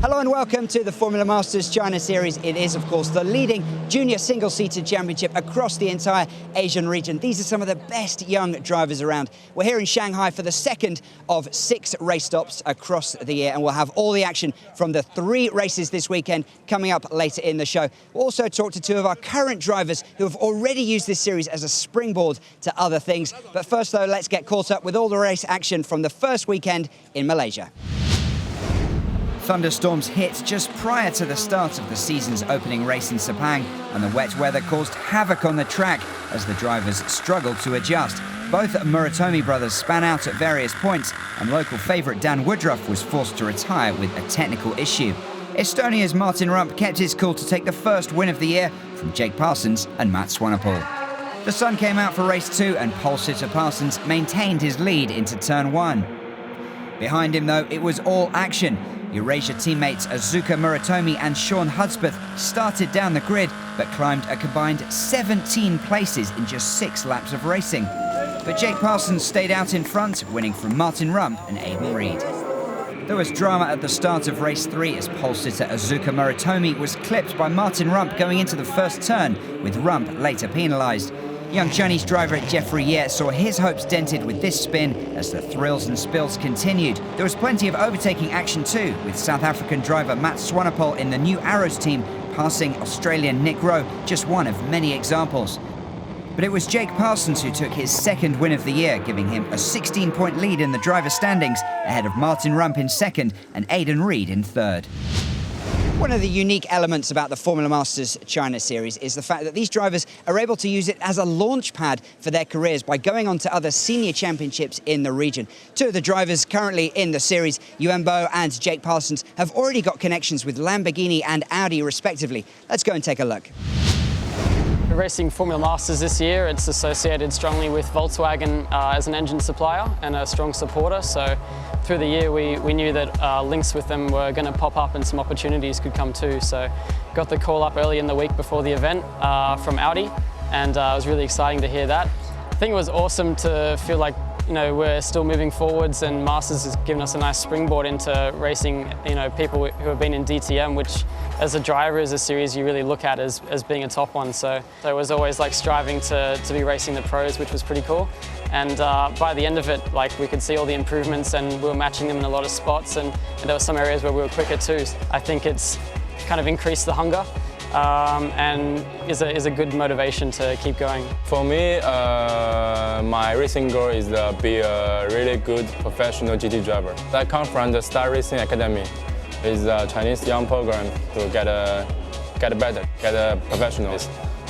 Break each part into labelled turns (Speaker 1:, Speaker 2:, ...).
Speaker 1: Hello and welcome to the Formula Masters China Series. It is, of course, the leading junior single-seated championship across the entire Asian region. These are some of the best young drivers around. We're here in Shanghai for the second of 6 race stops across the year, and we'll have all the action from the 3 races this weekend coming up later in the show. We'll also talk to 2 of our current drivers who have already used this series as a springboard to other things. But first, though, let's get caught up with all the race action from the first weekend in Malaysia. Thunderstorms hit just prior to the start of the season's opening race in Sepang, and the wet weather caused havoc on the track as the drivers struggled to adjust. Both Muratomi brothers span out at various points, and local favourite Dan Woodruff was forced to retire with a technical issue. Estonia's Martin Rump kept his cool to take the first win of the year from Jake Parsons and Matt Swanepoel. The sun came out for race 2, and pole sitter Parsons maintained his lead into turn 1. Behind him, though, it was all action. Eurasia teammates Azuka Muratomi and Sean Hudspeth started down the grid, but climbed a combined 17 places in just 6 laps of racing. But Jake Parsons stayed out in front, winning from Martin Rump and Aidan Reed. There was drama at the start of race 3 as pole sitter Azuka Muratomi was clipped by Martin Rump going into the first turn, with Rump later penalised. Young Chinese driver Jeffrey Ye saw his hopes dented with this spin as the thrills and spills continued. There was plenty of overtaking action too, with South African driver Matt Swanepoel in the New Arrows team passing Australian Nick Rowe, just one of many examples. But it was Jake Parsons who took his second win of the year, giving him a 16-point lead in the driver standings, ahead of Martin Rump in second and Aidan Reed in third. One of the unique elements about the Formula Masters China Series is the fact that these drivers are able to use it as a launch pad for their careers by going on to other senior championships in the region. 2 of the drivers currently in the series, Yuan Bo and Jake Parsons, have already got connections with Lamborghini and Audi respectively. Let's go and take a look.
Speaker 2: Racing Formula Masters this year, it's associated strongly with Volkswagen as an engine supplier and a strong supporter. So through the year we knew that links with them were going to pop up and some opportunities could come too. So got the call up early in the week before the event from Audi, and it was really exciting to hear that. I think it was awesome to feel like, you know, we're still moving forwards, and Masters has given us a nice springboard into racing, you know, people who have been in DTM, which as a driver is a series you really look at as being a top one. So it was always like striving to be racing the pros, which was pretty cool. And by the end of it, like, we could see all the improvements, and we were matching them in a lot of spots, and there were some areas where we were quicker too. I think it's kind of increased the hunger. And is a good motivation to keep going.
Speaker 3: For me, my racing goal is to be a really good professional GT driver. I come from the Star Racing Academy. It's a Chinese young program to get better, get a professional.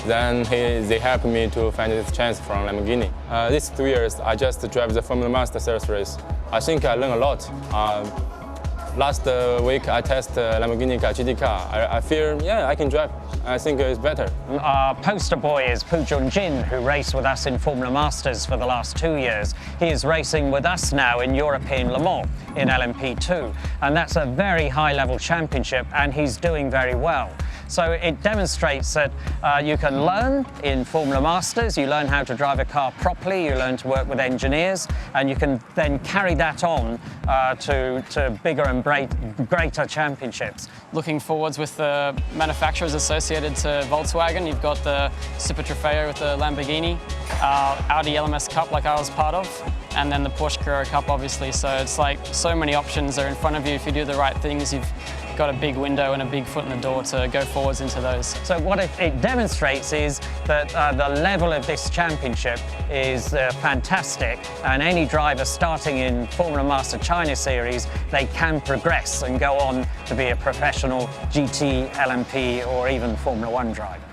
Speaker 3: Then they helped me to find this chance from Lamborghini. These 3 years, I just drive the Formula Master Series race. I think I learned a lot. Last week I tested Lamborghini GT car. I feel, yeah, I can drive. I think it's better.
Speaker 4: Our poster boy is Pu Junjin, who raced with us in Formula Masters for the last 2 years. He is racing with us now in European Le Mans in LMP2, and that's a very high-level championship, and he's doing very well. So it demonstrates that you can learn in Formula Masters, you learn how to drive a car properly, you learn to work with engineers, and you can then carry that on to bigger and greater championships.
Speaker 2: Looking forwards with the manufacturers associated to Volkswagen, you've got the Super Trofeo with the Lamborghini, Audi LMS Cup like I was part of, and then the Porsche Carrera Cup obviously. So it's like so many options are in front of you. If you do the right things, you've got a big window and a big foot in the door to go forwards into those.
Speaker 4: So what it demonstrates is that the level of this championship is fantastic, and any driver starting in Formula Master China Series, they can progress and go on to be a professional GT, LMP or even Formula 1 driver.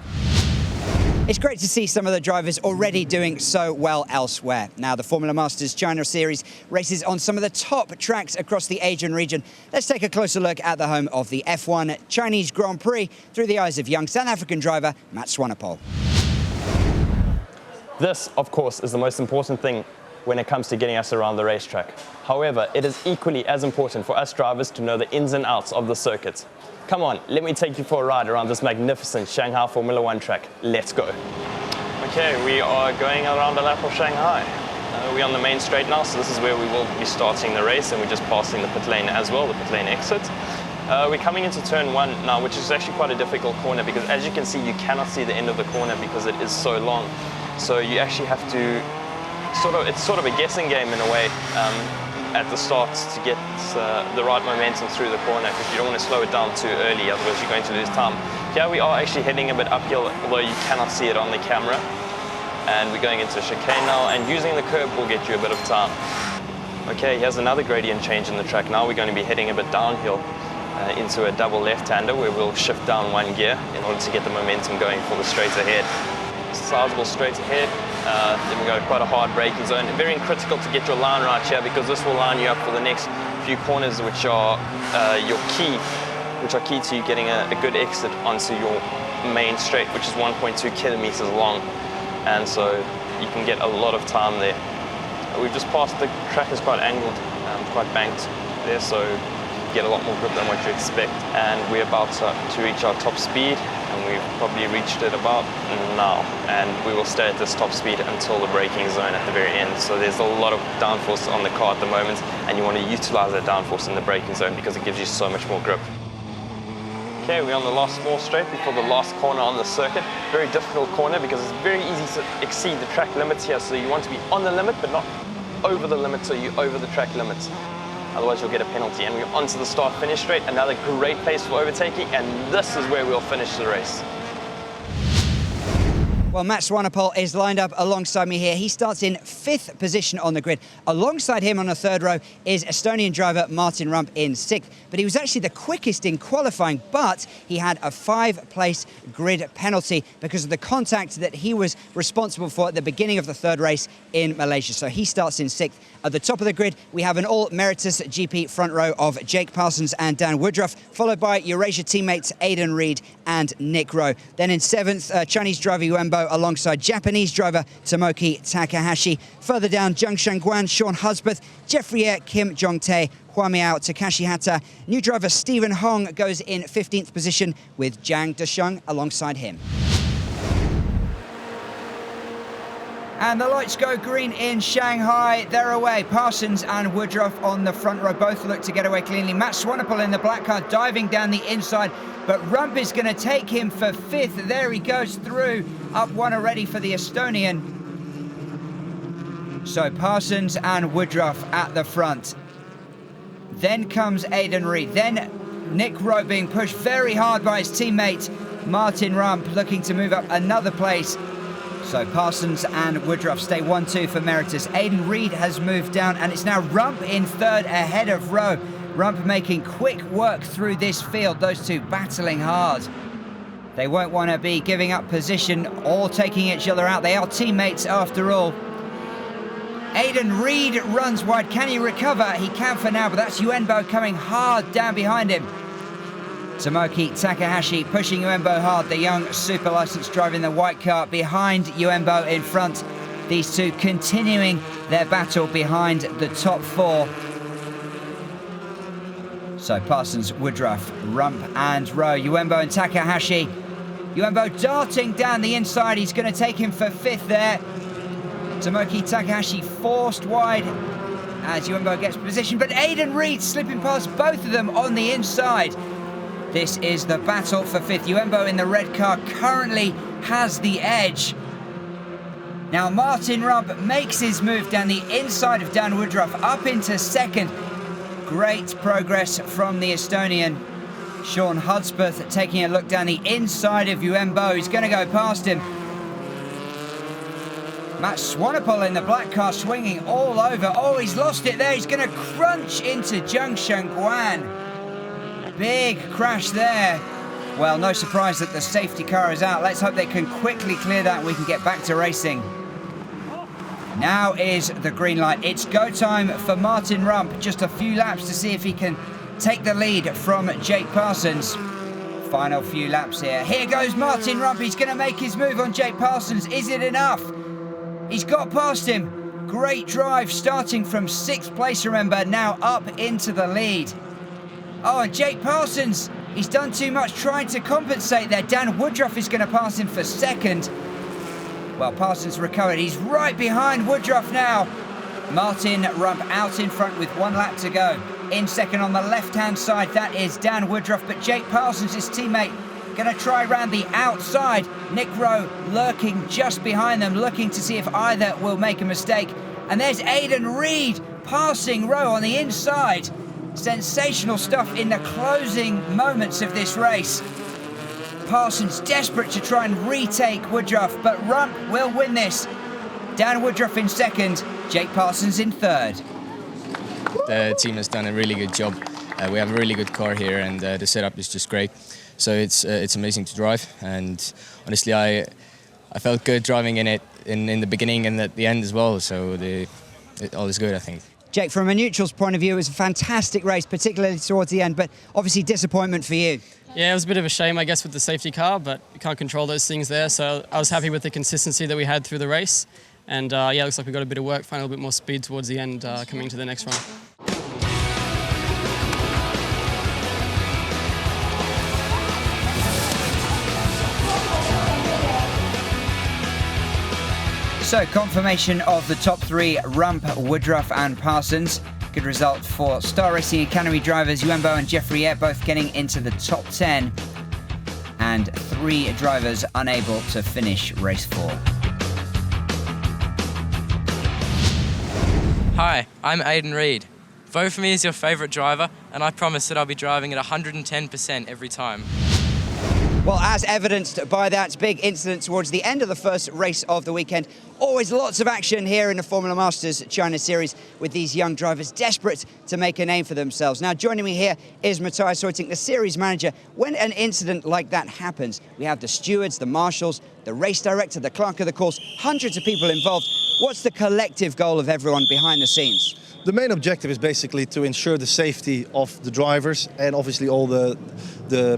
Speaker 1: It's great to see some of the drivers already doing so well elsewhere. Now, the Formula Masters China Series races on some of the top tracks across the Asian region. Let's take a closer look at the home of the F1 Chinese Grand Prix through the eyes of young South African driver Matt Swanepoel.
Speaker 5: This, of course, is the most important thing when it comes to getting us around the racetrack. However, it is equally as important for us drivers to know the ins and outs of the circuit. Come on, let me take you for a ride around this magnificent Shanghai Formula 1 track. Let's go. Okay, we are going around a lap of Shanghai. We're on the main straight now, so this is where we will be starting the race, and we're just passing the pit lane as well, the pit lane exit. We're coming into turn 1 now, which is actually quite a difficult corner because as you can see, you cannot see the end of the corner because it is so long. So you actually have to it's sort of a guessing game in a way at the start to get the right momentum through the corner because you don't want to slow it down too early, otherwise you're going to lose time. Here we are actually heading a bit uphill, although you cannot see it on the camera. And we're going into a chicane now, and using the curb will get you a bit of time. Okay, here's another gradient change in the track. Now we're going to be heading a bit downhill into a double left-hander where we'll shift down 1 gear in order to get the momentum going for the straight ahead. Sizable straight ahead, then we got quite a hard braking zone. Very critical to get your line right here because this will line you up for the next few corners which are key to you getting a good exit onto your main straight, which is 1.2 kilometers long. And so you can get a lot of time there. We've just passed, the track is quite angled, quite banked there, so you get a lot more grip than what you expect. And we're about to reach our top speed, and we've probably reached it about now. And we will stay at this top speed until the braking zone at the very end. So there's a lot of downforce on the car at the moment, and you want to utilize that downforce in the braking zone because it gives you so much more grip. Okay, we're on the last small straight before the last corner on the circuit. Very difficult corner because it's very easy to exceed the track limits here. So you want to be on the limit, but not over the limit, so you're over the track limits. Otherwise you'll get a penalty. And we're onto the start-finish straight. Another great place for overtaking, and this is where we'll finish the race.
Speaker 1: Well, Matt Swanepoel is lined up alongside me here. He starts in 5th position on the grid. Alongside him on the 3rd row is Estonian driver Martin Rump in 6th. But he was actually the quickest in qualifying, but he had a 5-place grid penalty because of the contact that he was responsible for at the beginning of the 3rd race in Malaysia. So he starts in 6th. At the top of the grid, we have an all-Meritus GP front row of Jake Parsons and Dan Woodruff, followed by Eurasia teammates Aidan Reed and Nick Rowe. Then in 7th, Chinese driver Yuembo alongside Japanese driver Tomoki Takahashi. Further down, Zheng Shangguan, Sean Husbeth, Jeffrey Eyre, Kim Jong-tae, Hua Miao, Takashi Hata. New driver Stephen Hong goes in 15th position with Zhang Desheng alongside him. And the lights go green in Shanghai. They're away. Parsons and Woodruff on the front row both look to get away cleanly. Matt Swanepoel in the black car diving down the inside, but Rump is going to take him for 5th. There he goes through, up 1 already for the Estonian. So Parsons and Woodruff at the front. Then comes Aidan Reed. Then Nick Rowe being pushed very hard by his teammate Martin Rump, looking to move up another place. So Parsons and Woodruff stay 1-2 for Meritus. Aidan Reed has moved down, and it's now Rump in 3rd ahead of Rowe. Rump making quick work through this field, those two battling hard. They won't want to be giving up position or taking each other out. They are teammates after all. Aidan Reed runs wide. Can he recover? He can for now, but that's Yuembo coming hard down behind him. Tomoki Takahashi pushing Yuembo hard, the young super licensed driver in the white car behind Yuembo in front. These two continuing their battle behind the top 4. So Parsons, Woodruff, Rump and Rowe, Yuembo and Takahashi. Yuembo darting down the inside, he's going to take him for 5th there. Tomoki Takahashi forced wide as Yuembo gets position, but Aidan Reed slipping past both of them on the inside. This is the battle for 5th. Yuembo in the red car currently has the edge. Now Martin Rump makes his move down the inside of Dan Woodruff up into 2nd. Great progress from the Estonian. Sean Hudspeth taking a look down the inside of Yuembo. He's going to go past him. Matt Swanepoel in the black car swinging all over. Oh, he's lost it there. He's going to crunch into Zheng Shangguan. Big crash there. Well, no surprise that the safety car is out. Let's hope they can quickly clear that and we can get back to racing. Now is the green light. It's go time for Martin Rump. Just a few laps to see if he can take the lead from Jake Parsons. Final few laps here. Here goes Martin Rump. He's going to make his move on Jake Parsons. Is it enough? He's got past him. Great drive starting from 6th place, remember, now up into the lead. Oh, and Jake Parsons, he's done too much trying to compensate there. Dan Woodruff is going to pass him for 2nd. Well, Parsons recovered. He's right behind Woodruff now. Martin Rump out in front with 1 lap to go. In second on the left-hand side, that is Dan Woodruff, but Jake Parsons, his teammate, going to try round the outside. Nick Rowe lurking just behind them, looking to see if either will make a mistake. And there's Aidan Reed passing Rowe on the inside. Sensational stuff in the closing moments of this race. Parsons desperate to try and retake Woodruff, but Rump will win this. Dan Woodruff in second, Jake Parsons in third.
Speaker 6: The team has done a really good job. We have a really good car here, and the setup is just great. So it's amazing to drive, and honestly, I felt good driving in it in the beginning and at the end as well. So all is good, I think.
Speaker 1: Jake, from a neutral's point of view, it was a fantastic race, particularly towards the end, but obviously disappointment for you.
Speaker 2: Yeah, it was a bit of a shame, I guess, with the safety car, but you can't control those things there. So I was happy with the consistency that we had through the race. And yeah, it looks like we got a bit of work, finding a little bit more speed towards the end coming to the next run. So, confirmation of the top three, Rump, Woodruff and Parsons. Good result for Star Racing Academy drivers Yuenbo and Jeffrey Eyre, both getting into the top 10. And 3 drivers unable to finish race 4.
Speaker 7: Hi, I'm Aidan Reed. Vote for me as your favourite driver, and I promise that I'll be driving at 110% every time.
Speaker 1: Well, as evidenced by that big incident towards the end of the first race of the weekend, always lots of action here in the Formula Masters China Series with these young drivers desperate to make a name for themselves. Now, joining me here is Matthias Hoytink, the series manager. When an incident like that happens, we have the stewards, the marshals, the race director, the clerk of the course, hundreds of people involved. What's the collective goal of everyone behind the scenes?
Speaker 8: The main objective is basically to ensure the safety of the drivers and obviously all the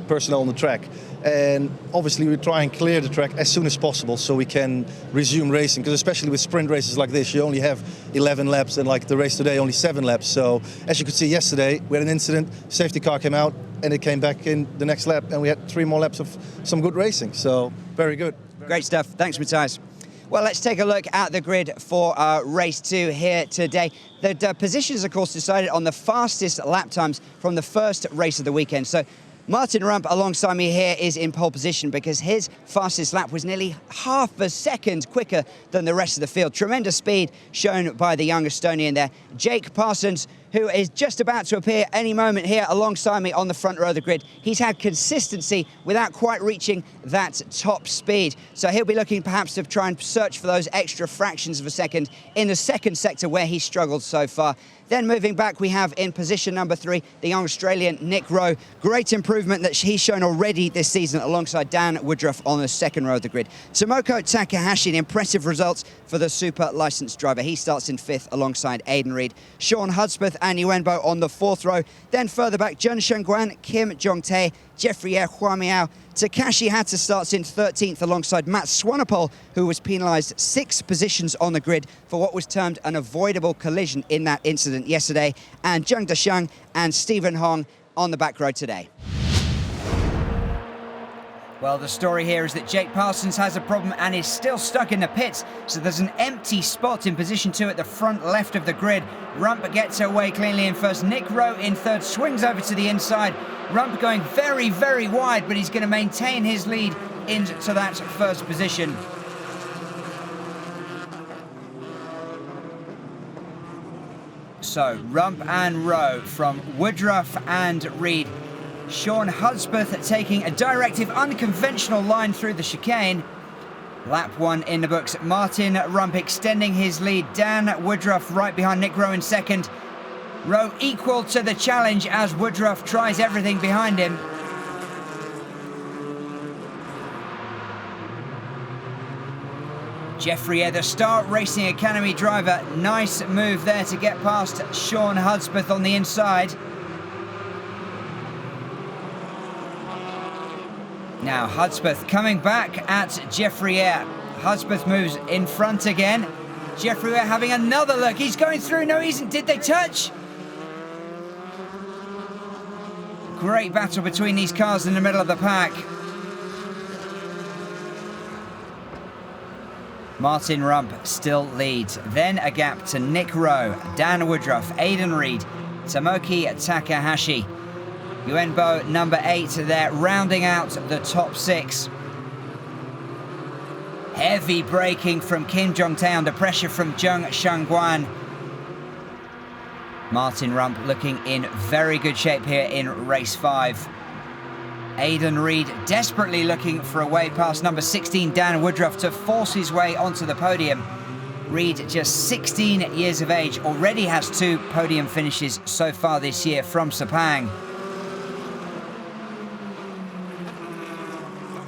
Speaker 8: personnel on the track. And obviously we try and clear the track as soon as possible so we can resume racing, because especially with sprint races like this, you only have 11 laps, and like the race today, only 7 laps. So as you could see yesterday, we had an incident, safety car came out and it came back in the next lap, and we had 3 more laps of some good racing. So very good.
Speaker 1: Great stuff. Thanks, Matthias. Well, let's take a look at the grid for race 2 here today. The positions, of course, decided on the fastest lap times from the first race of the weekend. So Martin Rump alongside me here is in pole position because his fastest lap was nearly half a second quicker than the rest of the field. Tremendous speed shown by the young Estonian there. Jake Parsons, who is just about to appear any moment here alongside me on the front row of the grid. He's had consistency without quite reaching that top speed. So he'll be looking perhaps to try and search for those extra fractions of a second in the second sector where he struggled so far. Then moving back, we have in position number 3, the young Australian Nick Rowe. Great improvement that he's shown already this season alongside Dan Woodruff on the second row of the grid. Tomoko Takahashi, an impressive results for the super licensed driver. He starts in 5th alongside Aidan Reed. Sean Hudspeth and Yuenbo on the 4th row. Then further back, Jun Shengguan, Kim Jong-tae, Jeffrey Eyre, Hua Miao. Takashi Hatta starts in 13th alongside Matt Swanepoel, who was penalised 6 positions on the grid for what was termed an avoidable collision in that incident yesterday. And Zheng Deshang and Stephen Hong on the back row today. Well, the story here is that Jake Parsons has a problem and is still stuck in the pits. So there's an empty spot in position 2 at the front left of the grid. Rump gets away cleanly in first. Nick Rowe in third, swings over to the inside. Rump going very, very wide, but he's going to maintain his lead into that first position. So Rump and Rowe from Woodruff and Reed. Sean Hudspeth taking a directive, unconventional line through the chicane. Lap 1 in the books. Martin Rump extending his lead. Dan Woodruff right behind Nick Rowe in second. Rowe equal to the challenge as Woodruff tries everything behind him. Jeffrey Eyre, the Star Racing Academy driver. Nice move there to get past Sean Hudspeth on the inside. Now Hudspeth coming back at Jeffrey Eyre. Hudspeth moves in front again. Jeffrey Eyre having another look. He's going through. No, he isn't. Did they touch? Great battle between these cars in the middle of the pack. Martin Rump still leads. Then a gap to Nick Rowe, Dan Woodruff, Aidan Reed, Tomoki Takahashi. Yuenbo number 8 there, rounding out the top 6. Heavy braking from Kim Jong-tae under pressure from Jung Shangguan. Martin Rump looking in very good shape here in race 5. Aidan Reid desperately looking for a way past number 16 Dan Woodruff to force his way onto the podium. Reid, just 16 years of age, already has 2 podium finishes so far this year from Sepang.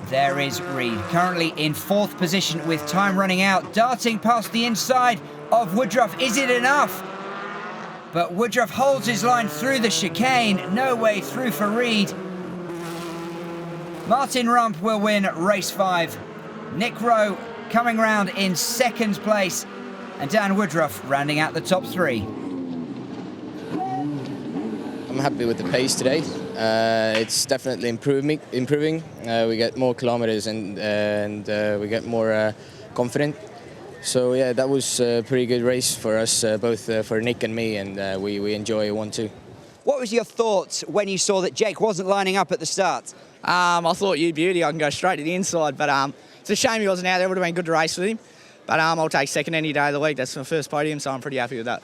Speaker 1: There is Reid, currently in 4th position with time running out, darting past the inside of Woodruff. Is it enough? But Woodruff holds his line through the chicane. No way through for Reid. Martin Rump will win race 5. Nick Rowe coming round in 2nd place, and Dan Woodruff rounding out the top 3.
Speaker 6: I'm happy with the pace today. It's definitely improving. We get more kilometers and we get more confident. So yeah, that was a pretty good race for us, both for Nick and me, and we enjoy 1-2.
Speaker 1: What was your thoughts when you saw that Jake wasn't lining up at the start?
Speaker 9: I thought, you beauty, I can go straight to the inside, but it's a shame he wasn't out there. It would have been good to race with him. But I'll take 2nd any day of the week. That's my first podium, so I'm pretty happy with that.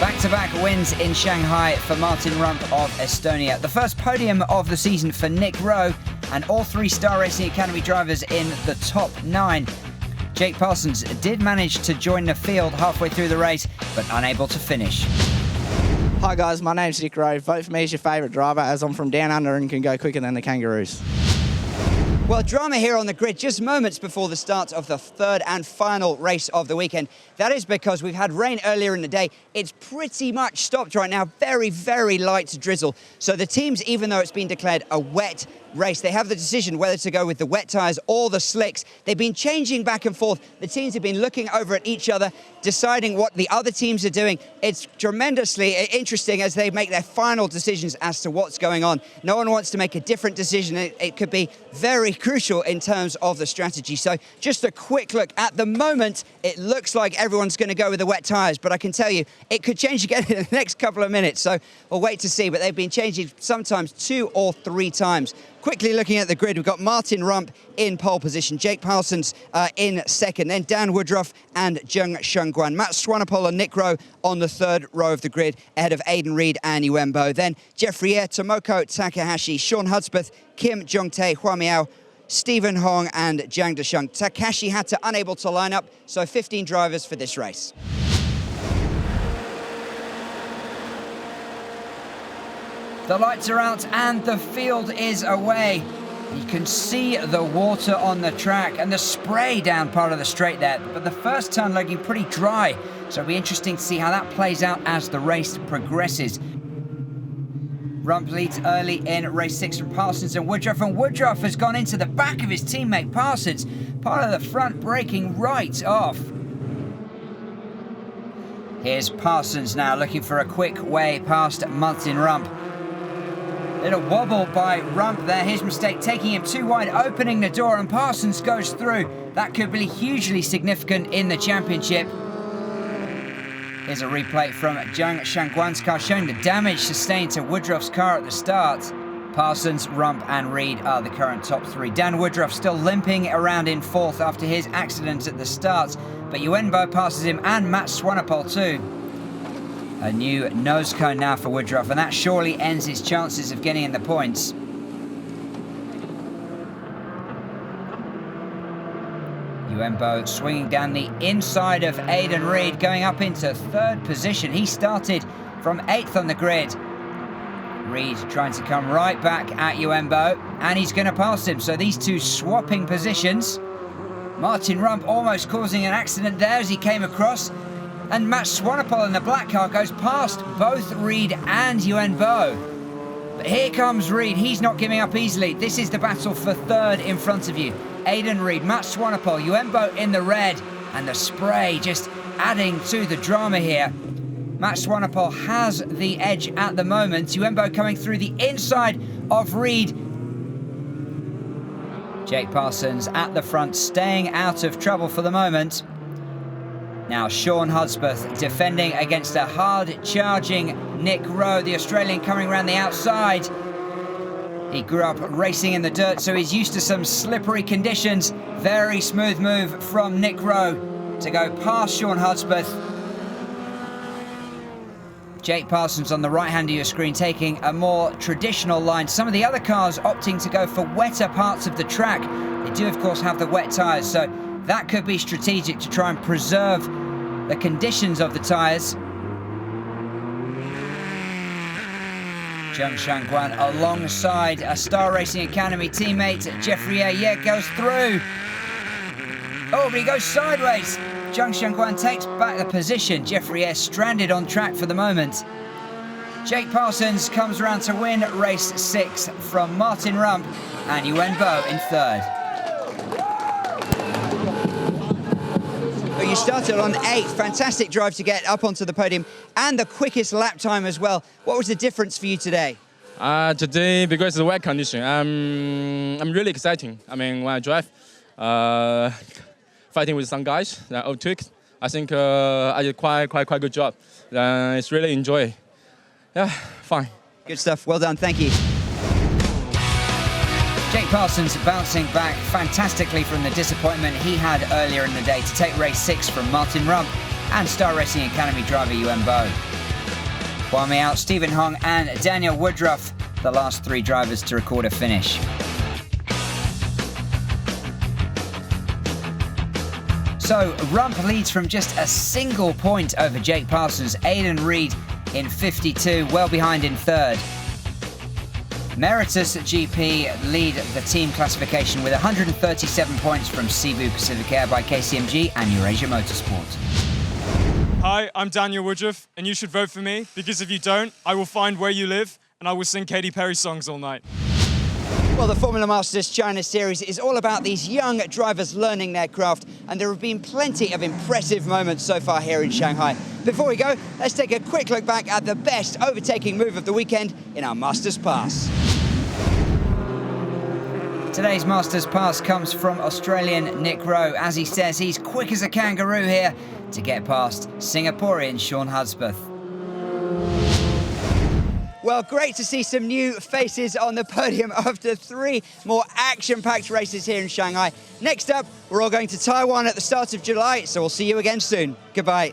Speaker 1: Back-to-back wins in Shanghai for Martin Rump of Estonia. The first podium of the season for Nick Rowe, and all 3 Star Racing Academy drivers in the top 9. Jake Parsons did manage to join the field halfway through the race, but unable to finish.
Speaker 9: Hi guys, my name's Nick Rowe. Vote for me as your favourite driver, as I'm from down under and can go quicker than the Kangaroos.
Speaker 1: Well, drama here on the grid just moments before the start of the 3rd and final race of the weekend. That is because we've had rain earlier in the day. It's pretty much stopped right now. Very, very light drizzle. So the teams, even though it's been declared a wet race, they have the decision whether to go with the wet tyres or the slicks. They've been changing back and forth. The teams have been looking over at each other, deciding what the other teams are doing. It's tremendously interesting as they make their final decisions as to what's going on. No one wants to make a different decision. It could be very crucial in terms of the strategy. So just a quick look. At the moment, it looks like everyone's going to go with the wet tyres, but I can tell you it could change again in the next couple of minutes. So we'll wait to see, but they've been changing sometimes 2 or 3 times. Quickly looking at the grid, we've got Martin Rump in pole position, Jake Parsons in 2nd, then Dan Woodruff and Jung Shangguan. Matt Swanepoel and Nick Rowe on the 3rd row of the grid, ahead of Aidan Reid and Yuenbo. Then Jeffrey Eyre, Tomoko Takahashi, Sean Hudspeth, Kim Jong-tae, Hua Miao, Stephen Hong and Jiang Desheng. Takahashi had to unable to line up, so 15 drivers for this race. The lights are out and the field is away. You can see the water on the track and the spray down part of the straight there, but the first turn looking pretty dry, so it'll be interesting to see how that plays out as the race progresses. Rump leads early in race 6 from Parsons and Woodruff has gone into the back of his teammate Parsons, part of the front braking right off. Here's Parsons now looking for a quick way past Martin Rump. Little wobble by Rump there, his mistake taking him too wide, opening the door, and Parsons goes through. That could be hugely significant in the championship. Here's a replay from Jiang Shangguan's car showing the damage sustained to Woodruff's car at the start. Parsons, Rump and Reid are the current top 3. Dan Woodruff still limping around in 4th after his accident at the start, but Yuenbo passes him and Matt Swanepoel too. A new nose cone now for Woodruff, and that surely ends his chances of getting in the points. Yuenbo swinging down the inside of Aidan Reid, going up into 3rd position. He started from 8th on the grid. Reid trying to come right back at Yuenbo, and he's going to pass him. So these two swapping positions. Martin Rump almost causing an accident there as he came across. And Matt Swanepoel in the black car goes past both Reid and Yuenbo. But here comes Reid. He's not giving up easily. This is the battle for 3rd in front of you. Aidan Reid, Matt Swanepoel, Yuenbo in the red, and the spray just adding to the drama here. Matt Swanepoel has the edge at the moment. Yuenbo coming through the inside of Reid. Jake Parsons at the front, staying out of trouble for the moment. Now Sean Hudspeth defending against a hard-charging Nick Rowe, the Australian coming around the outside. He grew up racing in the dirt, so he's used to some slippery conditions. Very smooth move from Nick Rowe to go past Sean Hudspeth. Jake Parsons on the right hand of your screen taking a more traditional line. Some of the other cars opting to go for wetter parts of the track. They do, of course, have the wet tyres, so that could be strategic to try and preserve the conditions of the tyres. Zheng Shangguan alongside a Star Racing Academy teammate, Jeffrey Ayer, goes through. Oh, but he goes sideways. Zheng Shangguan takes back the position. Jeffrey Ayer stranded on track for the moment. Jake Parsons comes around to win race 6 from Martin Rump and Yuen Bo in 3rd.
Speaker 10: You started on 8th, fantastic drive to get up onto the podium and the quickest lap time as well. What was the difference for you today?
Speaker 3: Today, because of the wet condition, I'm really exciting. I mean, when I drive, fighting with some guys, old tricks, I think I did quite good job. It's really enjoy. Yeah, fine.
Speaker 10: Good stuff, well done, thank you.
Speaker 1: Jake Parsons bouncing back fantastically from the disappointment he had earlier in the day to take race 6 from Martin Rump and Star Racing Academy driver Yuen Bo. Kwame out, Stephen Hong and Daniel Woodruff, the last 3 drivers to record a finish. So Rump leads from just a single point over Jake Parsons. Aidan Reed in 52, well behind in 3rd. Meritus GP lead the team classification with 137 points from Cebu Pacific Air by KCMG and Eurasia Motorsport.
Speaker 11: Hi, I'm Daniel Woodruff, and you should vote for me, because if you don't, I will find where you live, and I will sing Katy Perry songs all night.
Speaker 10: Well, the Formula Masters China Series is all about these young drivers learning their craft, and there have been plenty of impressive moments so far here in Shanghai. Before we go, let's take a quick look back at the best overtaking move of the weekend in our Masters Pass.
Speaker 1: Today's Masters Pass comes from Australian Nick Rowe. As he says, he's quick as a kangaroo here to get past Singaporean Sean Hudspeth.
Speaker 10: Well, great to see some new faces on the podium after 3 more action-packed races here in Shanghai. Next up, we're all going to Taiwan at the start of July, so we'll see you again soon. Goodbye.